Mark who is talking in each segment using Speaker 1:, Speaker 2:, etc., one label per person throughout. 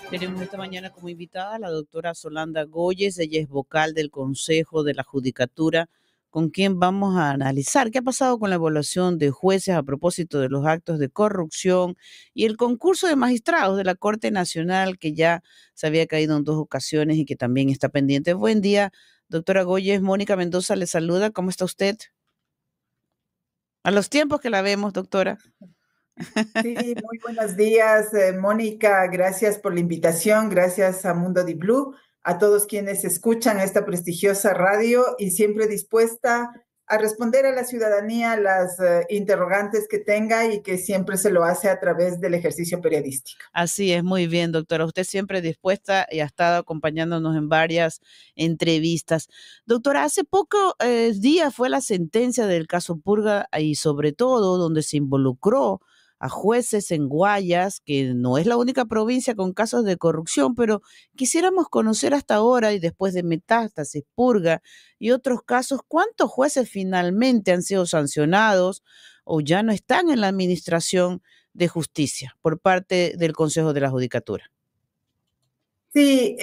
Speaker 1: Tenemos esta mañana como invitada a la doctora Solanda Goyes, ella es vocal del Consejo de la Judicatura, con quien vamos a analizar qué ha pasado con la evaluación de jueces a propósito de los actos de corrupción y el concurso de magistrados de la Corte Nacional, que ya se había caído en 2 ocasiones y que también está pendiente. Buen día, doctora Goyes. Mónica Mendoza le saluda. ¿Cómo está usted? A los tiempos que la vemos, doctora.
Speaker 2: Sí, muy buenos días, Mónica. Gracias por la invitación. Gracias a Mundo Di Blue, a todos quienes escuchan esta prestigiosa radio y siempre dispuesta a responder a la ciudadanía las interrogantes que tenga y que siempre se lo hace a través del ejercicio periodístico.
Speaker 1: Así es, muy bien, doctora. Usted siempre dispuesta y ha estado acompañándonos en varias entrevistas. Doctora, hace pocos días fue la sentencia del caso Purga y sobre todo donde se involucró a jueces en Guayas, que no es la única provincia con casos de corrupción, pero quisiéramos conocer hasta ahora y después de Metástasis, Purga y otros casos, ¿cuántos jueces finalmente han sido sancionados o ya no están en la administración de justicia por parte del Consejo de la Judicatura?
Speaker 2: Sí,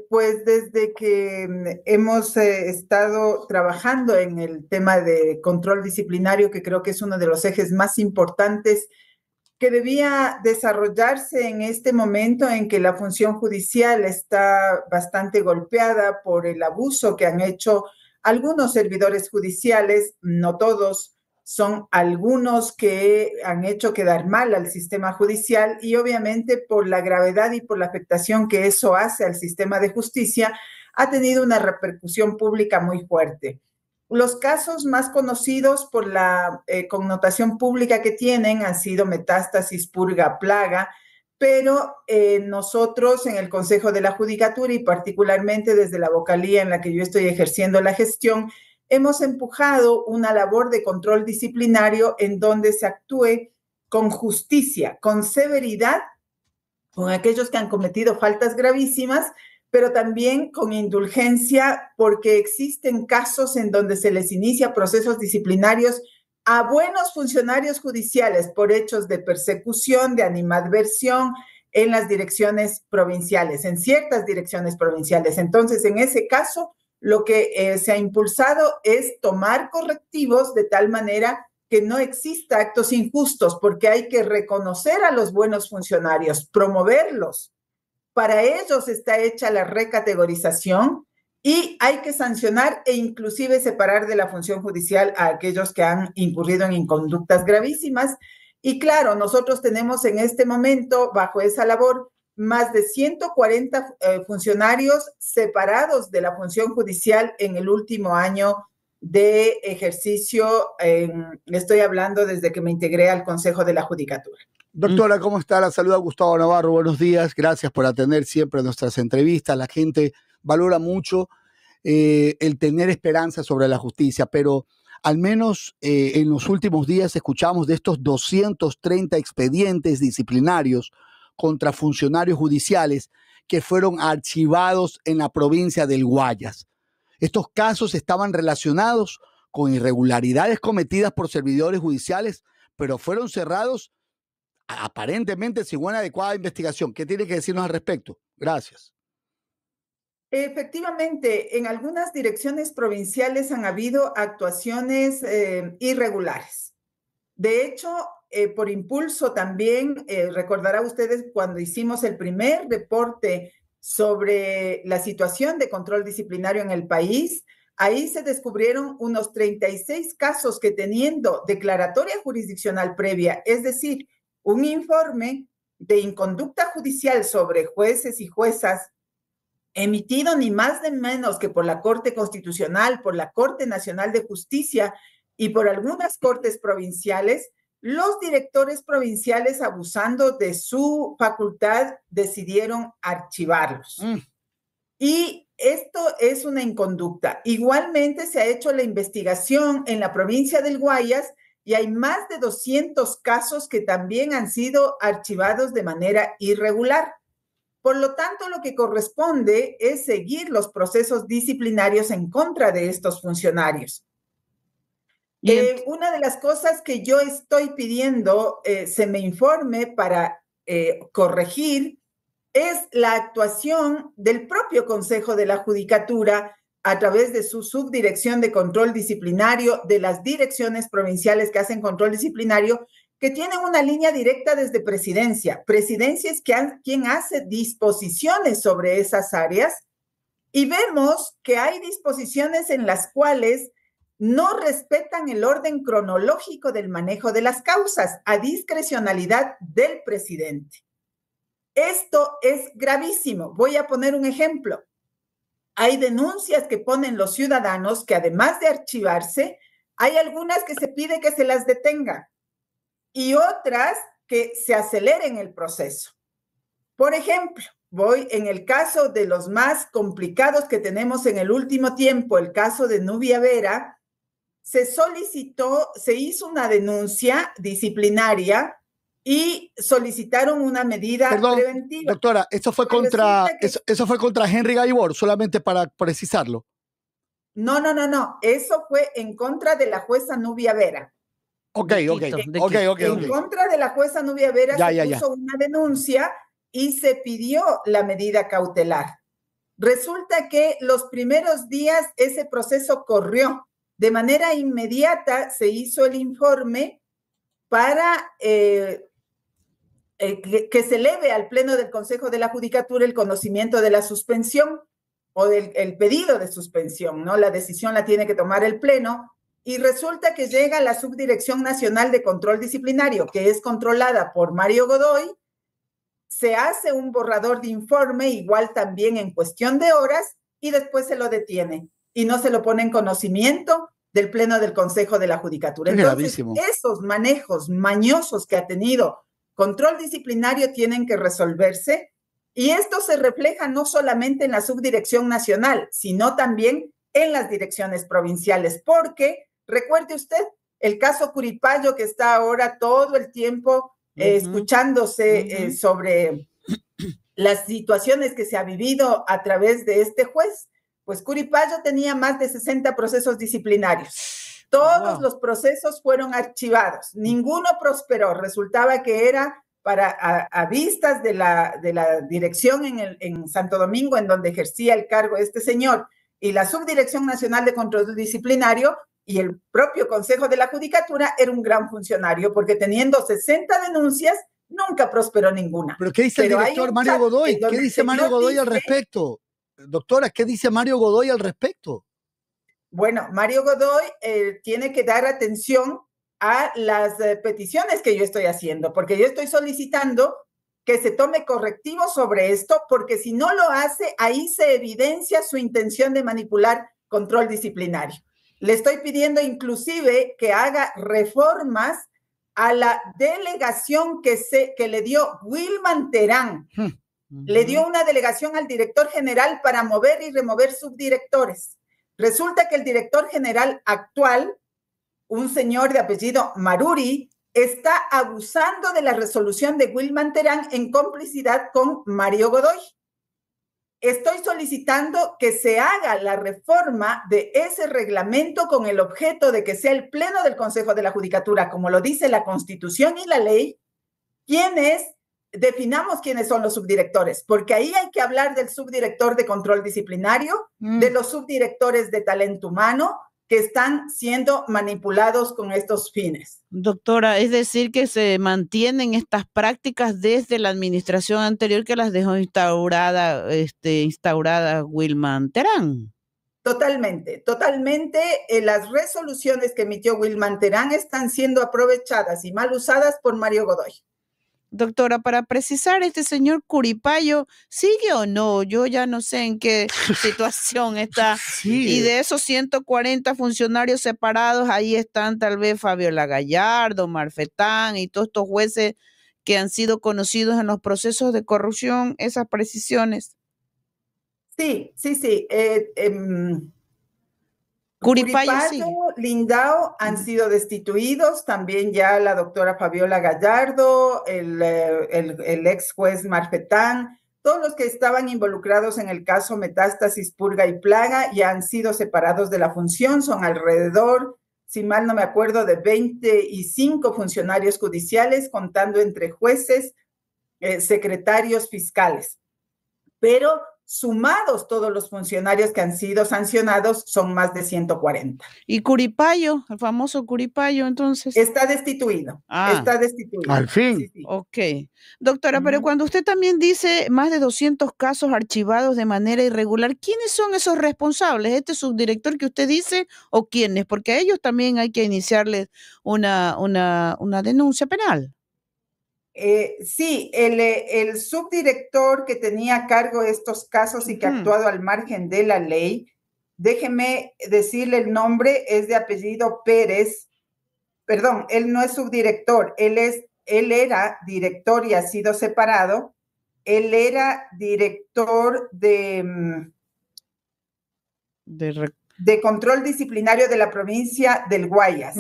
Speaker 2: pues desde que hemos estado trabajando en el tema de control disciplinario, que creo que es uno de los ejes más importantes que debía desarrollarse en este momento en que la función judicial está bastante golpeada por el abuso que han hecho algunos servidores judiciales, no todos, son algunos que han hecho quedar mal al sistema judicial y obviamente por la gravedad y por la afectación que eso hace al sistema de justicia, ha tenido una repercusión pública muy fuerte. Los casos más conocidos por la connotación pública que tienen han sido Metástasis, Purga, Plaga, pero nosotros en el Consejo de la Judicatura y particularmente desde la vocalía en la que yo estoy ejerciendo la gestión, hemos empujado una labor de control disciplinario en donde se actúe con justicia, con severidad, con aquellos que han cometido faltas gravísimas, pero también con indulgencia, porque existen casos en donde se les inicia procesos disciplinarios a buenos funcionarios judiciales por hechos de persecución, de animadversión en las direcciones provinciales, en ciertas direcciones provinciales. Entonces, en ese caso, lo que se ha impulsado es tomar correctivos de tal manera que no exista actos injustos, porque hay que reconocer a los buenos funcionarios, promoverlos. Para ellos está hecha la recategorización y hay que sancionar e inclusive separar de la función judicial a aquellos que han incurrido en inconductas gravísimas. Y claro, nosotros tenemos en este momento, bajo esa labor, más de 140 funcionarios separados de la función judicial en el último año de ejercicio. Estoy hablando desde que me integré al Consejo de la Judicatura.
Speaker 3: Doctora, ¿cómo está? La saluda Gustavo Navarro. Buenos días. Gracias por atender siempre nuestras entrevistas. La gente valora mucho el tener esperanza sobre la justicia, pero al menos en los últimos días escuchamos de estos 230 expedientes disciplinarios contra funcionarios judiciales que fueron archivados en la provincia del Guayas. Estos casos estaban relacionados con irregularidades cometidas por servidores judiciales, pero fueron cerrados aparentemente sin una adecuada investigación. ¿Qué tiene que decirnos al respecto? Gracias.
Speaker 2: Efectivamente, en algunas direcciones provinciales han habido actuaciones irregulares. De hecho, por impulso también, recordará ustedes cuando hicimos el primer reporte sobre la situación de control disciplinario en el país, ahí se descubrieron unos 36 casos que teniendo declaratoria jurisdiccional previa, es decir, un informe de inconducta judicial sobre jueces y juezas emitido ni más ni menos que por la Corte Constitucional, por la Corte Nacional de Justicia y por algunas cortes provinciales, los directores provinciales, abusando de su facultad, decidieron archivarlos. Y esto es una inconducta. Igualmente se ha hecho la investigación en la provincia del Guayas y hay más de 200 casos que también han sido archivados de manera irregular. Por lo tanto, lo que corresponde es seguir los procesos disciplinarios en contra de estos funcionarios. Una de las cosas que yo estoy pidiendo se me informe para corregir es la actuación del propio Consejo de la Judicatura a través de su subdirección de control disciplinario, de las direcciones provinciales que hacen control disciplinario, que tienen una línea directa desde presidencia. Presidencia es quien hace disposiciones sobre esas áreas, y vemos que hay disposiciones en las cuales no respetan el orden cronológico del manejo de las causas a discrecionalidad del presidente. Esto es gravísimo. Voy a poner un ejemplo. Hay denuncias que ponen los ciudadanos que, además de archivarse, hay algunas que se pide que se las detenga y otras que se aceleren el proceso. Por ejemplo, voy en el caso de los más complicados que tenemos en el último tiempo, el caso de Nubia Vera, se hizo una denuncia disciplinaria y solicitaron una medida preventiva.
Speaker 3: Doctora, eso fue contra Henry Gaibor, solamente para precisarlo.
Speaker 2: No. Eso fue en contra de la jueza Nubia Vera.
Speaker 3: Ok.
Speaker 2: En contra de la jueza Nubia Vera se puso una denuncia y se pidió la medida cautelar. Resulta que los primeros días ese proceso corrió. De manera inmediata se hizo el informe para que se eleve al Pleno del Consejo de la Judicatura el conocimiento de la suspensión o el pedido de suspensión, ¿no? La decisión la tiene que tomar el Pleno, y resulta que llega la Subdirección Nacional de Control Disciplinario, que es controlada por Mario Godoy. Se hace un borrador de informe, igual también en cuestión de horas, y después se lo detiene y no se lo pone en conocimiento del Pleno del Consejo de la Judicatura. Entonces, esos manejos mañosos que ha tenido control disciplinario tienen que resolverse, y esto se refleja no solamente en la Subdirección Nacional, sino también en las direcciones provinciales, porque, recuerde usted, el caso Curipayo, que está ahora todo el tiempo escuchándose sobre las situaciones que se ha vivido a través de este juez, pues Curipayo tenía más de 60 procesos disciplinarios. Todos los procesos fueron archivados, ninguno prosperó. Resultaba que era a vistas de la dirección en Santo Domingo, en donde ejercía el cargo este señor, y la Subdirección Nacional de Control Disciplinario y el propio Consejo de la Judicatura, era un gran funcionario, porque teniendo 60 denuncias, nunca prosperó ninguna.
Speaker 3: ¿Pero qué dice el director Mario Godoy? ¿Qué dice Mario Godoy al respecto? Doctora, ¿qué dice Mario Godoy al respecto?
Speaker 2: Bueno, Mario Godoy tiene que dar atención a las peticiones que yo estoy haciendo, porque yo estoy solicitando que se tome correctivo sobre esto, porque si no lo hace, ahí se evidencia su intención de manipular control disciplinario. Le estoy pidiendo inclusive que haga reformas a la delegación que le dio Wilman Terán. Le dio una delegación al director general para mover y remover subdirectores. Resulta que el director general actual, un señor de apellido Maruri, está abusando de la resolución de Wilman Terán en complicidad con Mario Godoy. Estoy solicitando que se haga la reforma de ese reglamento con el objeto de que sea el Pleno del Consejo de la Judicatura, como lo dice la Constitución y la ley, definamos quiénes son los subdirectores, porque ahí hay que hablar del subdirector de control disciplinario, de los subdirectores de talento humano que están siendo manipulados con estos fines.
Speaker 1: Doctora, es decir que se mantienen estas prácticas desde la administración anterior que las dejó instaurada Wilman Terán.
Speaker 2: Totalmente. Las resoluciones que emitió Wilman Terán están siendo aprovechadas y mal usadas por Mario Godoy.
Speaker 1: Doctora, para precisar, ¿este señor Curipayo sigue o no? Yo ya no sé en qué situación está. Sí. Y de esos 140 funcionarios separados, ahí están tal vez Fabiola Gallardo, Marfetán y todos estos jueces que han sido conocidos en los procesos de corrupción, esas precisiones.
Speaker 2: Sí.
Speaker 1: Curipayo,
Speaker 2: Lindao han sido destituidos, también ya la doctora Fabiola Gallardo, el ex juez Marfetán, todos los que estaban involucrados en el caso Metástasis, Purga y Plaga ya han sido separados de la función. Son alrededor, si mal no me acuerdo, de 25 funcionarios judiciales, contando entre jueces, secretarios, fiscales. pero sumados todos los funcionarios que han sido sancionados son más de 140.
Speaker 1: ¿Y Curipayo, el famoso Curipayo, entonces?
Speaker 2: Está destituido, está destituido.
Speaker 3: Al fin.
Speaker 2: Sí, sí.
Speaker 1: Ok. Doctora, pero cuando usted también dice más de 200 casos archivados de manera irregular, ¿quiénes son esos responsables? ¿Este subdirector que usted dice o quiénes? Porque a ellos también hay que iniciarles una denuncia penal.
Speaker 2: Sí, el subdirector que tenía a cargo estos casos y que ha actuado al margen de la ley, déjeme decirle el nombre, es de apellido Pérez. Perdón, él no es subdirector, él era director y ha sido separado. Él era director de control disciplinario de la provincia del Guayas.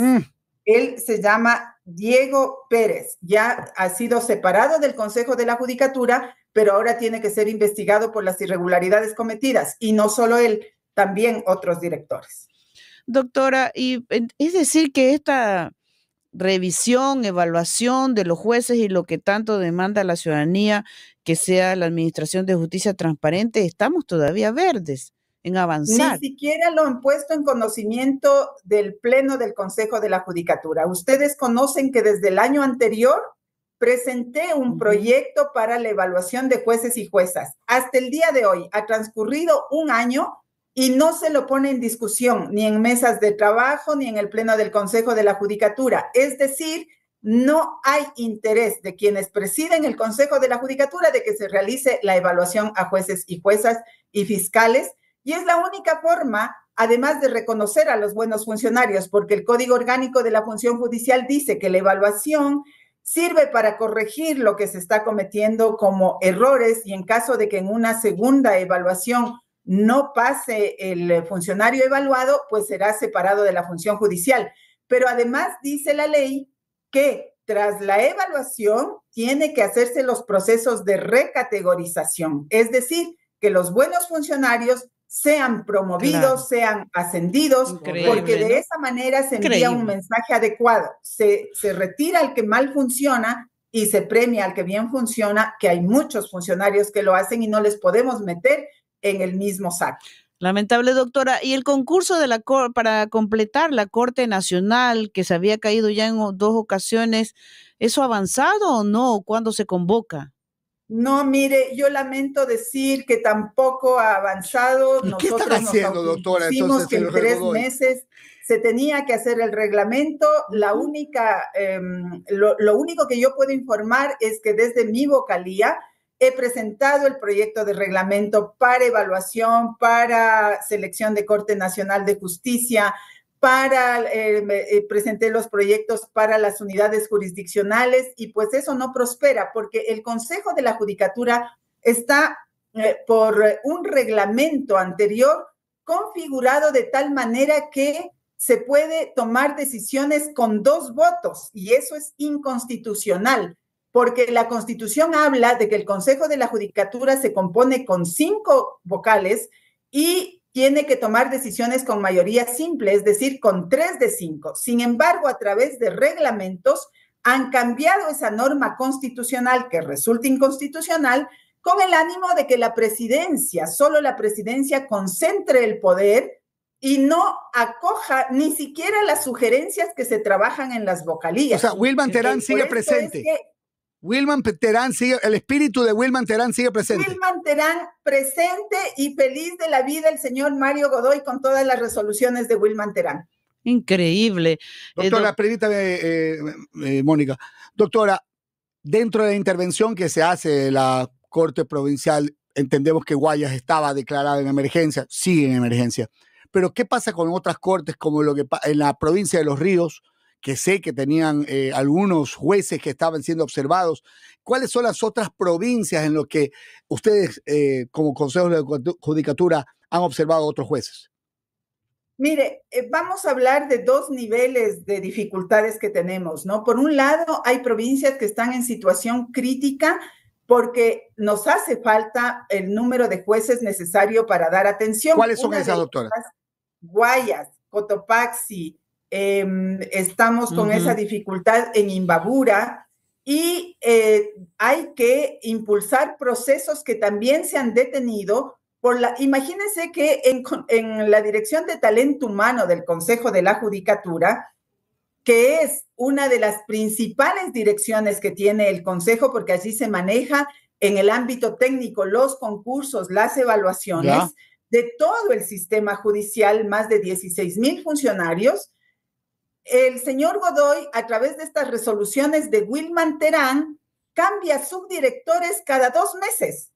Speaker 2: Él se llama Diego Pérez, ya ha sido separado del Consejo de la Judicatura, pero ahora tiene que ser investigado por las irregularidades cometidas, y no solo él, también otros directores.
Speaker 1: Doctora, y es decir que esta revisión, evaluación de los jueces y lo que tanto demanda la ciudadanía, que sea la administración de justicia transparente, estamos todavía verdes en avanzar.
Speaker 2: Ni siquiera lo han puesto en conocimiento del Pleno del Consejo de la Judicatura. Ustedes conocen que desde el año anterior presenté un proyecto para la evaluación de jueces y juezas. Hasta el día de hoy ha transcurrido un año y no se lo pone en discusión ni en mesas de trabajo ni en el Pleno del Consejo de la Judicatura. Es decir, no hay interés de quienes presiden el Consejo de la Judicatura de que se realice la evaluación a jueces y juezas y fiscales. Y es la única forma, además de reconocer a los buenos funcionarios, porque el Código Orgánico de la Función Judicial dice que la evaluación sirve para corregir lo que se está cometiendo como errores, y en caso de que en una segunda evaluación no pase el funcionario evaluado, pues será separado de la función judicial. Pero además dice la ley que tras la evaluación tiene que hacerse los procesos de recategorización, es decir, que los buenos funcionarios sean promovidos, sean ascendidos, porque de esa manera se envía un mensaje adecuado. Se retira al que mal funciona y se premia al que bien funciona, que hay muchos funcionarios que lo hacen y no les podemos meter en el mismo saco.
Speaker 1: Lamentable, doctora. ¿Y el concurso de para completar la Corte Nacional, que se había caído ya en 2 ocasiones, eso ha avanzado o no? ¿Cuándo se convoca?
Speaker 2: No, mire, yo lamento decir que tampoco ha avanzado.
Speaker 3: ¿Y qué están haciendo, doctora?
Speaker 2: Entonces, que en 3 meses se tenía que hacer el reglamento. La única, lo único que yo puedo informar es que desde mi vocalía he presentado el proyecto de reglamento para evaluación, para selección de Corte Nacional de Justicia, presenté los proyectos para las unidades jurisdiccionales, y pues eso no prospera porque el Consejo de la Judicatura está por un reglamento anterior configurado de tal manera que se puede tomar decisiones con 2 votos, y eso es inconstitucional, porque la Constitución habla de que el Consejo de la Judicatura se compone con 5 vocales y tiene que tomar decisiones con mayoría simple, es decir, con 3 de 5. Sin embargo, a través de reglamentos han cambiado esa norma constitucional que resulta inconstitucional, con el ánimo de que la presidencia, solo la presidencia, concentre el poder y no acoja ni siquiera las sugerencias que se trabajan en las vocalías.
Speaker 3: O sea, Wilman Terán sigue presente. Wilman Terán sigue, el espíritu de Wilman Terán sigue presente.
Speaker 2: Wilman Terán presente, y feliz de la vida el señor Mario Godoy con todas las resoluciones de Wilman Terán.
Speaker 1: Increíble.
Speaker 3: Doctora, permítame, Mónica. Doctora, dentro de la intervención que se hace de la Corte Provincial, entendemos que Guayas estaba declarada en emergencia, sigue en emergencia. Pero ¿qué pasa con otras cortes, como lo que en la provincia de Los Ríos, que sé que tenían algunos jueces que estaban siendo observados? ¿Cuáles son las otras provincias en las que ustedes, como Consejo de Judicatura, han observado a otros jueces?
Speaker 2: Mire, vamos a hablar de 2 niveles de dificultades que tenemos, ¿no? Por un lado, hay provincias que están en situación crítica porque nos hace falta el número de jueces necesario para dar atención.
Speaker 3: ¿Cuáles son esas, doctora?
Speaker 2: Guayas, Cotopaxi, estamos con esa dificultad en Imbabura, y hay que impulsar procesos que también se han detenido imagínense que en la Dirección de Talento Humano del Consejo de la Judicatura, que es una de las principales direcciones que tiene el Consejo, porque allí se maneja en el ámbito técnico los concursos, las evaluaciones de todo el sistema judicial, más de 16,000 funcionarios. El señor Godoy, a través de estas resoluciones de Wilman Terán, cambia subdirectores cada 2 meses.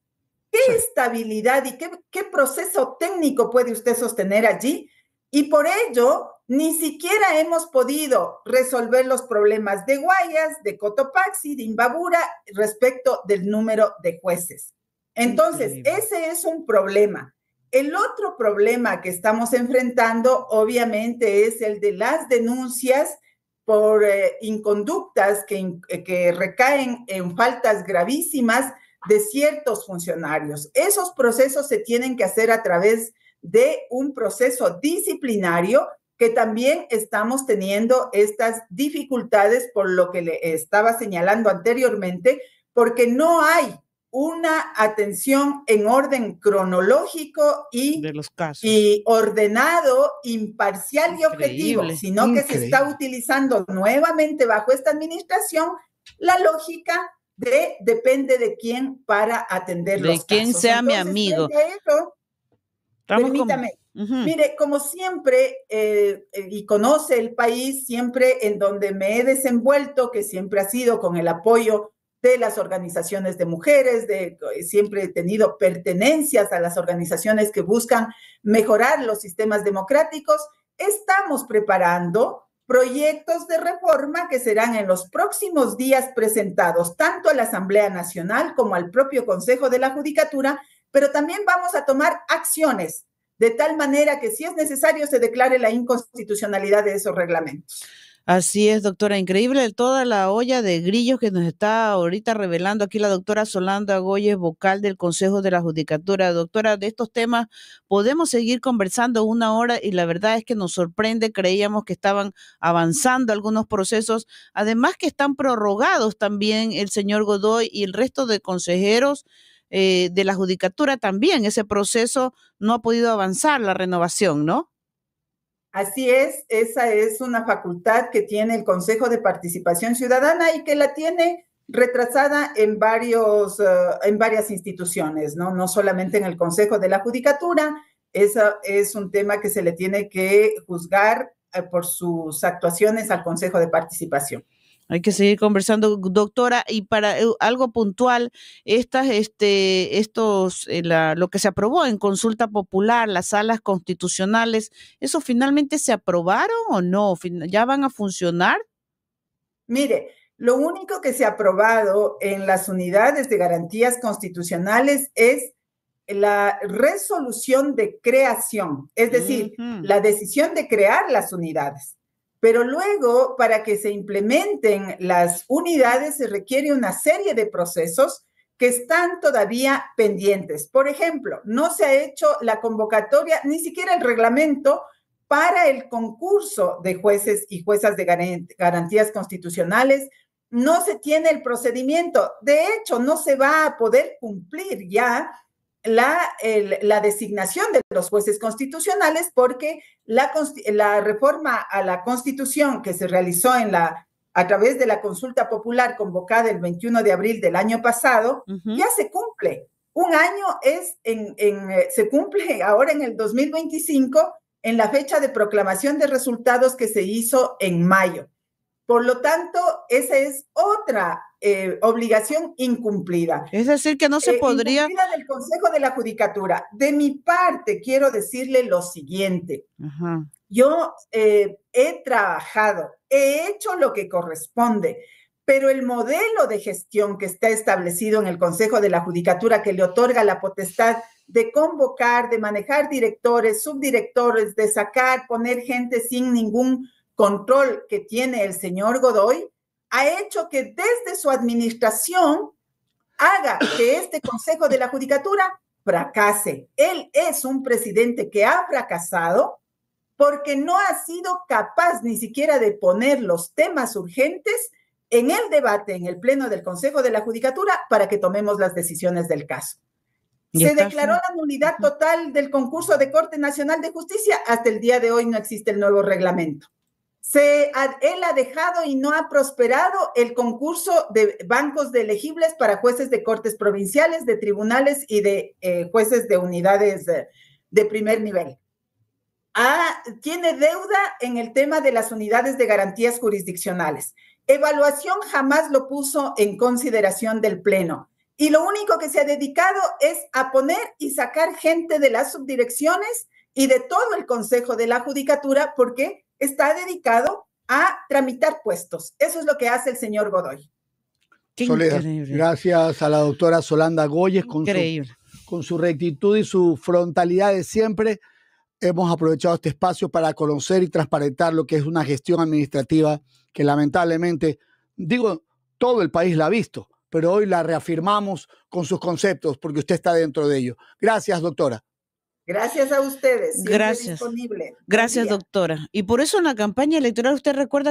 Speaker 2: ¿Qué estabilidad y qué proceso técnico puede usted sostener allí? Y por ello, ni siquiera hemos podido resolver los problemas de Guayas, de Cotopaxi, de Imbabura, respecto del número de jueces. Entonces, ese es un problema. El otro problema que estamos enfrentando, obviamente, es el de las denuncias por inconductas que recaen en faltas gravísimas de ciertos funcionarios. Esos procesos se tienen que hacer a través de un proceso disciplinario, que también estamos teniendo estas dificultades por lo que le estaba señalando anteriormente, porque no hay una atención en orden cronológico
Speaker 1: de los casos,
Speaker 2: y ordenado, imparcial y objetivo, sino que se está utilizando nuevamente bajo esta administración la lógica de depende de quién para atender los casos.
Speaker 1: De quién sea mi amigo.
Speaker 2: Permítame. Mire, como siempre, y conoce el país, siempre en donde me he desenvuelto, que siempre ha sido con el apoyo de las organizaciones de mujeres, siempre he tenido pertenencias a las organizaciones que buscan mejorar los sistemas democráticos, estamos preparando proyectos de reforma que serán en los próximos días presentados tanto a la Asamblea Nacional como al propio Consejo de la Judicatura, pero también vamos a tomar acciones de tal manera que si es necesario se declare la inconstitucionalidad de esos reglamentos.
Speaker 1: Así es, doctora, increíble toda la olla de grillos que nos está ahorita revelando aquí la doctora Solanda Goyes, vocal del Consejo de la Judicatura. Doctora, de estos temas podemos seguir conversando 1 hora y la verdad es que nos sorprende, creíamos que estaban avanzando algunos procesos, además que están prorrogados también el señor Godoy y el resto de consejeros de la Judicatura también. Ese proceso no ha podido avanzar, la renovación, ¿no?
Speaker 2: Así es, esa es una facultad que tiene el Consejo de Participación Ciudadana y que la tiene retrasada en varias instituciones, ¿no? No solamente en el Consejo de la Judicatura, ese es un tema que se le tiene que juzgar por sus actuaciones al Consejo de Participación.
Speaker 1: Hay que seguir conversando, doctora, y para algo puntual, lo que se aprobó en consulta popular, las salas constitucionales, ¿eso finalmente se aprobaron o no? ¿Ya van a funcionar?
Speaker 2: Mire, lo único que se ha aprobado en las unidades de garantías constitucionales es la resolución de creación, es decir, la decisión de crear las unidades. Pero luego, para que se implementen las unidades, se requiere una serie de procesos que están todavía pendientes. Por ejemplo, no se ha hecho la convocatoria, ni siquiera el reglamento para el concurso de jueces y juezas de garantías constitucionales. No se tiene el procedimiento. De hecho, no se va a poder cumplir ya la designación de los jueces constitucionales porque la reforma a la Constitución que se realizó a través de la consulta popular convocada el 21 de abril del año pasado, ya se cumple. Un año se cumple ahora en el 2025 en la fecha de proclamación de resultados que se hizo en mayo. Por lo tanto, esa es otra obligación incumplida.
Speaker 1: Es decir, que no se podría...
Speaker 2: Incumplida del Consejo de la Judicatura. De mi parte, quiero decirle lo siguiente. Yo he trabajado, he hecho lo que corresponde, pero el modelo de gestión que está establecido en el Consejo de la Judicatura, que le otorga la potestad de convocar, de manejar directores, subdirectores, de sacar, poner gente sin ningún control que tiene el señor Godoy, ha hecho que desde su administración haga que este Consejo de la Judicatura fracase. Él es un presidente que ha fracasado porque no ha sido capaz ni siquiera de poner los temas urgentes en el debate, en el pleno del Consejo de la Judicatura, para que tomemos las decisiones del caso. Se declaró la nulidad total del concurso de Corte Nacional de Justicia. Hasta el día de hoy no existe el nuevo reglamento. Él ha dejado y no ha prosperado el concurso de bancos de elegibles para jueces de cortes provinciales, de tribunales y de jueces de unidades de primer nivel. Tiene deuda en el tema de las unidades de garantías jurisdiccionales. Evaluación jamás lo puso en consideración del Pleno. Y lo único que se ha dedicado es a poner y sacar gente de las subdirecciones y de todo el Consejo de la Judicatura, porque está dedicado a tramitar puestos. Eso es lo que hace el señor Godoy.
Speaker 3: Soledad, gracias a la doctora Solanda Goyes con su rectitud y su frontalidad de siempre. Hemos aprovechado este espacio para conocer y transparentar lo que es una gestión administrativa que lamentablemente, todo el país la ha visto, pero hoy la reafirmamos con sus conceptos porque usted está dentro de ello. Gracias, doctora.
Speaker 2: Gracias a ustedes.
Speaker 1: Gracias.
Speaker 2: Disponible.
Speaker 1: Gracias, doctora. Y por eso en la campaña electoral usted recuerda